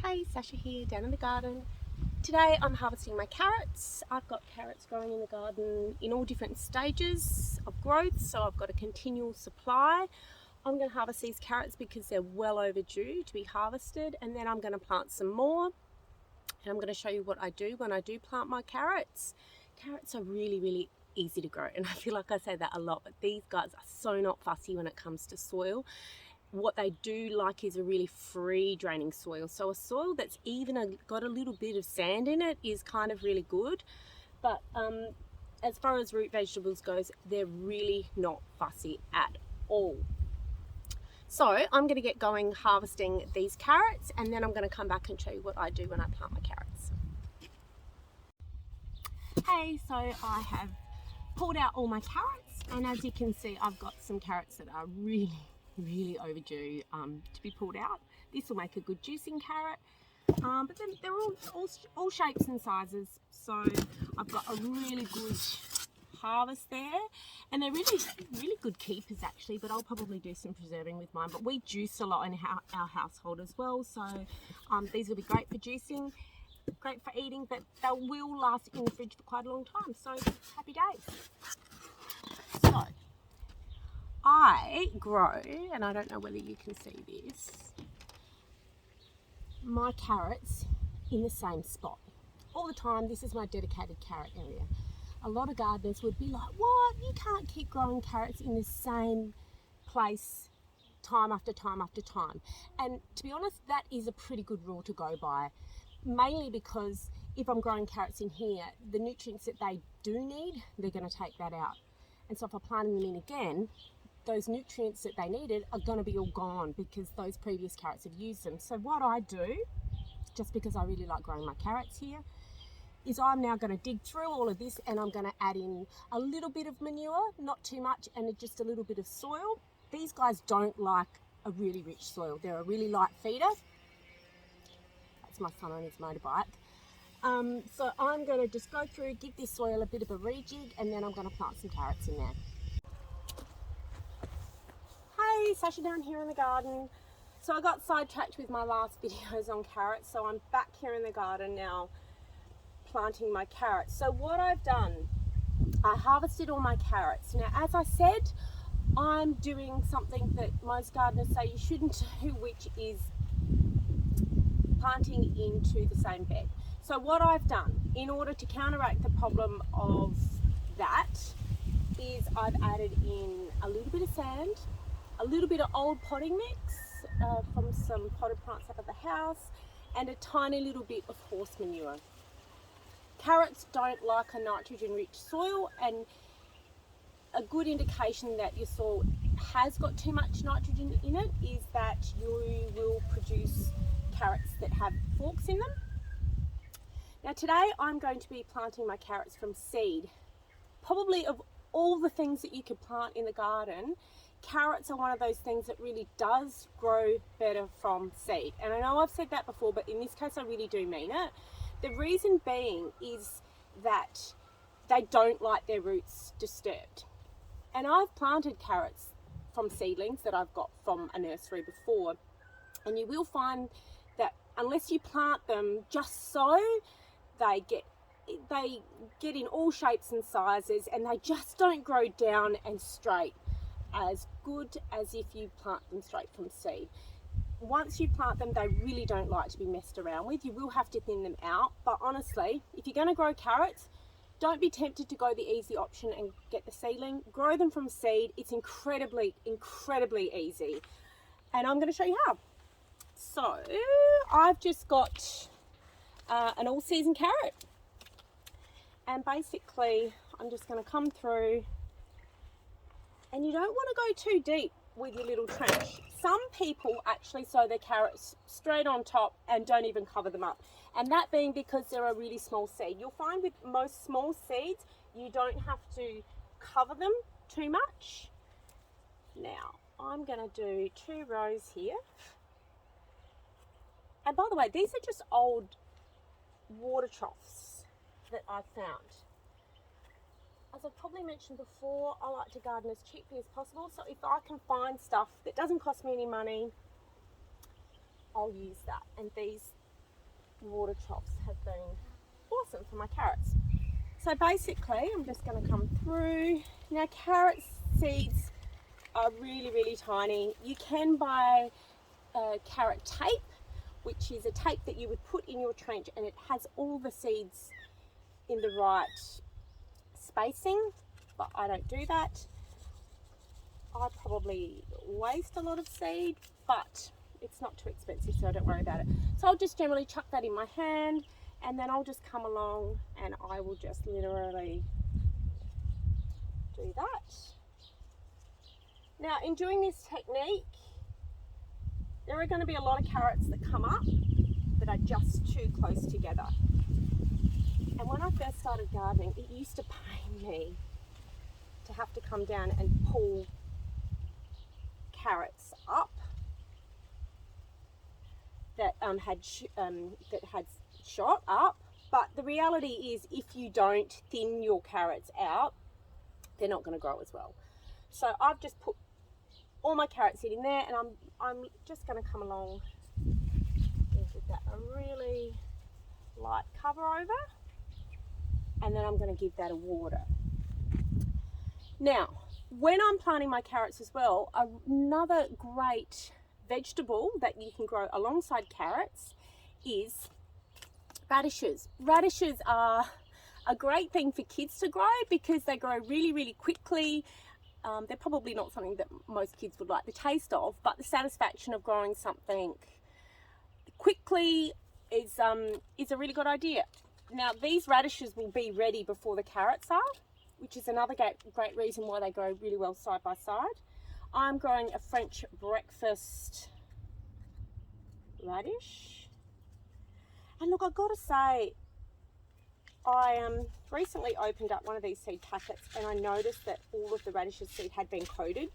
Hey, Sasha here, down in the garden. Today I'm harvesting my carrots. I've got carrots growing in the garden in all different stages of growth, so I've got a continual supply. I'm going to harvest these carrots because they're well overdue to be harvested, and then I'm going to plant some more. And I'm going to show you what I do when I do plant my carrots. Carrots are really easy to grow, and I feel like I say that a lot, but these guys are so not fussy when it comes to soil. What they do like is a really free draining soil. So a soil that's even got a little bit of sand in it is kind of really good. But as far as root vegetables goes, they're really not fussy at all. So I'm going to get going harvesting these carrots, and then I'm going to come back and show you what I do when I plant my carrots. Hey, so I have pulled out all my carrots, and as you can see, I've got some carrots that are really overdue to be pulled out. This will make a good juicing carrot, but then they're all shapes and sizes, so I've got a really good harvest there, and they're really good keepers actually, but I'll probably do some preserving with mine. But we juice a lot in our household as well, so these will be great for juicing, great for eating, but they will last in the fridge for quite a long time, so happy days. So I grow, and I don't know whether you can see this, my carrots in the same spot all the time. This is my dedicated carrot area. A lot of gardeners would be like, what, you can't keep growing carrots in the same place time after time after time. And to be honest, that is a pretty good rule to go by, mainly because if I'm growing carrots in here, the nutrients that they do need, they're going to take that out. And so if I'm planting them in again, those nutrients that they needed are going to be all gone because those previous carrots have used them. So what I do, just because I really like growing my carrots here, is I'm now going to dig through all of this, and I'm going to add in a little bit of manure, not too much, and just a little bit of soil. These guys don't like a really rich soil. They're a really light feeder. That's my son on his motorbike. So I'm going to just go through, give this soil a bit of a rejig, and then I'm going to plant some carrots in there. Hey, Sasha down here in the garden. So I got sidetracked with my last videos on carrots, so I'm back here in the garden now planting my carrots. So what I've done, I harvested all my carrots. Now, as I said, I'm doing something that most gardeners say you shouldn't do, which is planting into the same bed. So what I've done in order to counteract the problem of that is I've added in a little bit of sand, a little bit of old potting mix from some potted plants up at the house, and a tiny little bit of horse manure. Carrots don't like a nitrogen-rich soil, and a good indication that your soil has got too much nitrogen in it is that you will produce carrots that have forks in them. Now today I'm going to be planting my carrots from seed. Probably of all the things that you could plant in the garden, carrots are one of those things that really does grow better from seed. And I know I've said that before, but in this case I really do mean it. The reason being is that they don't like their roots disturbed. And I've planted carrots from seedlings that I've got from a nursery before, and you will find that unless you plant them just so, they get in all shapes and sizes, and they just don't grow down and straight as good as if you plant them straight from seed. Once you plant them, they really don't like to be messed around with. You will have to thin them out, but honestly, if you're going to grow carrots, don't be tempted to go the easy option and get the seedling. Grow them from seed. It's incredibly easy, and I'm going to show you how. So I've just got an all-season carrot, and basically I'm just going to come through, and you don't want to go too deep with your little trench. Some people actually sow their carrots straight on top and don't even cover them up, and that being because they're a really small seed. You'll find with most small seeds you don't have to cover them too much. Now I'm going to do 2 rows here, and by the way, these are just old water troughs that I've found. As I've probably mentioned before, I like to garden as cheaply as possible, so if I can find stuff that doesn't cost me any money, I'll use that. And these water troughs have been awesome for my carrots. So basically, I'm just going to come through. Now, carrot seeds are really, really tiny. You can buy carrot tape, which is a tape that you would put in your trench, and it has all the seeds in the right spacing, but I don't do that. I probably waste a lot of seed, but it's not too expensive, so I don't worry about it. So I'll just generally chuck that in my hand, and then I'll just come along and I will just literally do that. Now, in doing this technique, there are going to be a lot of carrots that come up that are just too close together. And when I first started gardening, it used to pain me to have to come down and pull carrots up that had shot up. But the reality is, if you don't thin your carrots out, they're not going to grow as well. So I've just put all my carrots in there, and I'm just going to come along and give that a really light cover over, and then I'm going to give that a water. Now, when I'm planting my carrots as well, another great vegetable that you can grow alongside carrots is radishes. Radishes are a great thing for kids to grow because they grow really, really quickly. They're probably not something that most kids would like the taste of, but the satisfaction of growing something quickly is a really good idea. Now, these radishes will be ready before the carrots are, which is another great reason why they grow really well side by side. I'm growing a French breakfast radish. And look, I've got to say, I recently opened up one of these seed packets, and I noticed that all of the radishes seed had been coated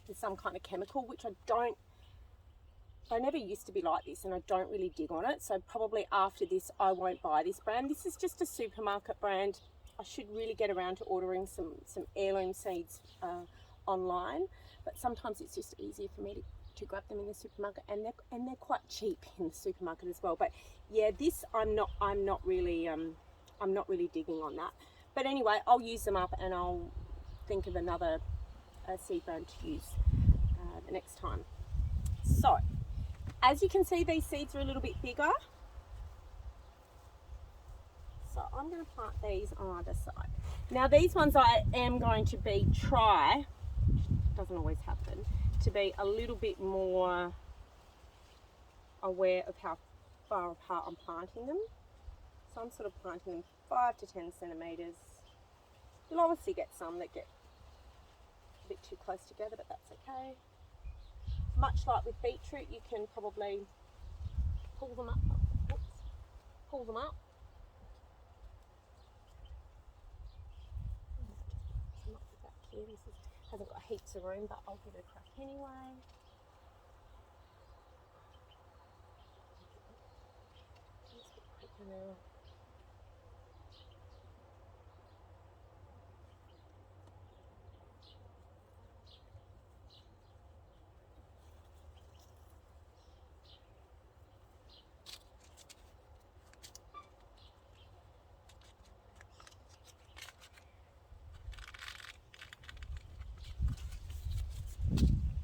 with some kind of chemical, which I never used to be like this, and I don't really dig on it. So probably after this, I won't buy this brand. This is just a supermarket brand. I should really get around to ordering some heirloom seeds online, but sometimes it's just easier for me to grab them in the supermarket, and they're quite cheap in the supermarket as well. But yeah, this I'm not really digging on that. But anyway, I'll use them up, and I'll think of another seed brand to use the next time. So as you can see, these seeds are a little bit bigger. So I'm going to plant these on either side. Now, these ones I am going to try, which doesn't always happen, to be a little bit more aware of how far apart I'm planting them. So I'm sort of planting them 5 to 10 centimetres. You'll obviously get some that get a bit too close together, but that's okay. Much like with beetroot, you can probably pull them up. Pull them up. This hasn't got heaps of room, but I'll give it a crack anyway. Just a bit quicker now.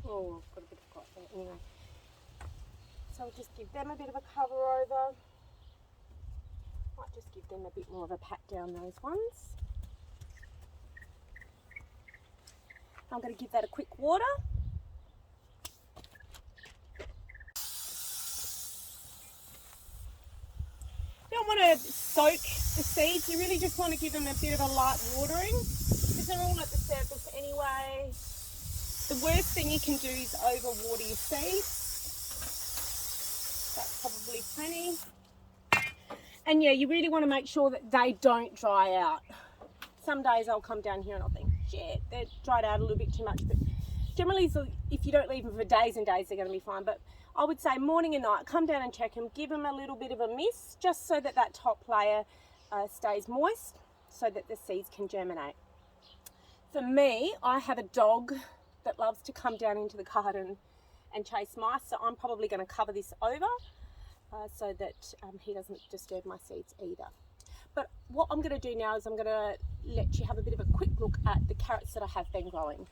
Oh, I've got a bit of got there anyway. So I'll just give them a bit of a cover over. Might just give them a bit more of a pat down those ones. I'm going to give that a quick water. You don't want to soak the seeds, you really just want to give them a bit of a light watering because they're all at the surface anyway. The worst thing you can do is overwater your seeds. That's probably plenty. And yeah, you really want to make sure that they don't dry out. Some days I'll come down here and I'll think, shit, they're dried out a little bit too much. But generally, if you don't leave them for days and days, they're going to be fine. But I would say morning and night, come down and check them. Give them a little bit of a mist, just so that that top layer stays moist, so that the seeds can germinate. For me, I have a dog that loves to come down into the garden and chase mice, so I'm probably going to cover this over so that he doesn't disturb my seeds either. But what I'm going to do now is I'm going to let you have a bit of a quick look at the carrots that I have been growing.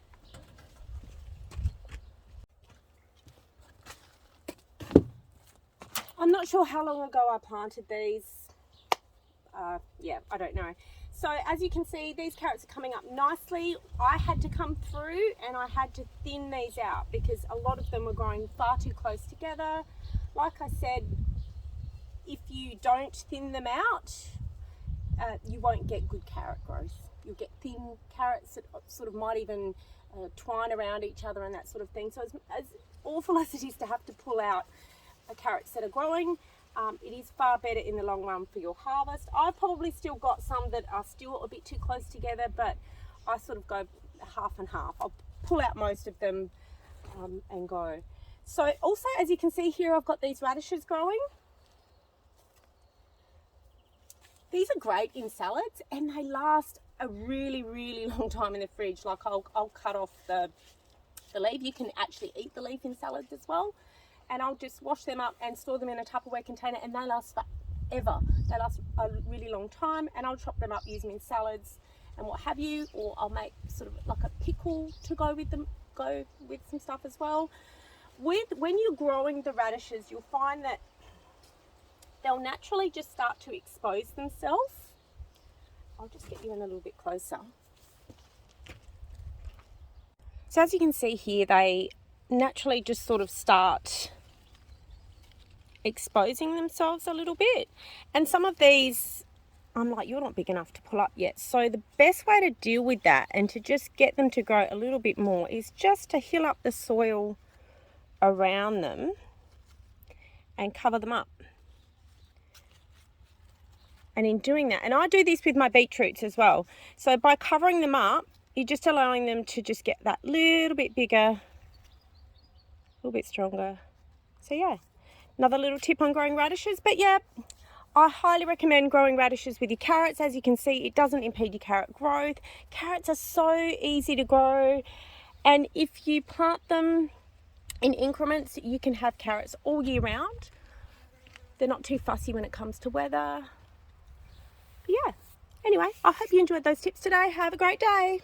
I'm not sure how long ago I planted these. Yeah, I don't know. So as you can see, these carrots are coming up nicely. I had to come through and I had to thin these out because a lot of them were growing far too close together. Like I said, if you don't thin them out, you won't get good carrot growth. You'll get thin carrots that sort of might even twine around each other and that sort of thing. So as awful as it is to have to pull out carrots that are growing, it is far better in the long run for your harvest. I've probably still got some that are still a bit too close together, but I sort of go half and half. I'll pull out most of them and go. So also, as you can see here, I've got these radishes growing. These are great in salads and they last a really, really long time in the fridge. Like I'll cut off the leaf. You can actually eat the leaf in salads as well. And I'll just wash them up and store them in a Tupperware container and they last forever. They last a really long time, and I'll chop them up, use them in salads and what have you, or I'll make sort of like a pickle to go with them, go with some stuff as well. When you're growing the radishes, you'll find that they'll naturally just start to expose themselves. I'll just get you in a little bit closer. So as you can see here, they naturally just sort of start exposing themselves a little bit, and some of these I'm like, you're not big enough to pull up yet. So the best way to deal with that and to just get them to grow a little bit more is just to hill up the soil around them and cover them up. And in doing that, and I do this with my beetroots as well, so by covering them up, you're just allowing them to just get that little bit bigger, a little bit stronger. So yeah, another little tip on growing radishes. But yeah, I highly recommend growing radishes with your carrots. As you can see, it doesn't impede your carrot growth. Carrots are so easy to grow, and if you plant them in increments, you can have carrots all year round. They're not too fussy when it comes to weather. But yeah, anyway, I hope you enjoyed those tips today. Have a great day.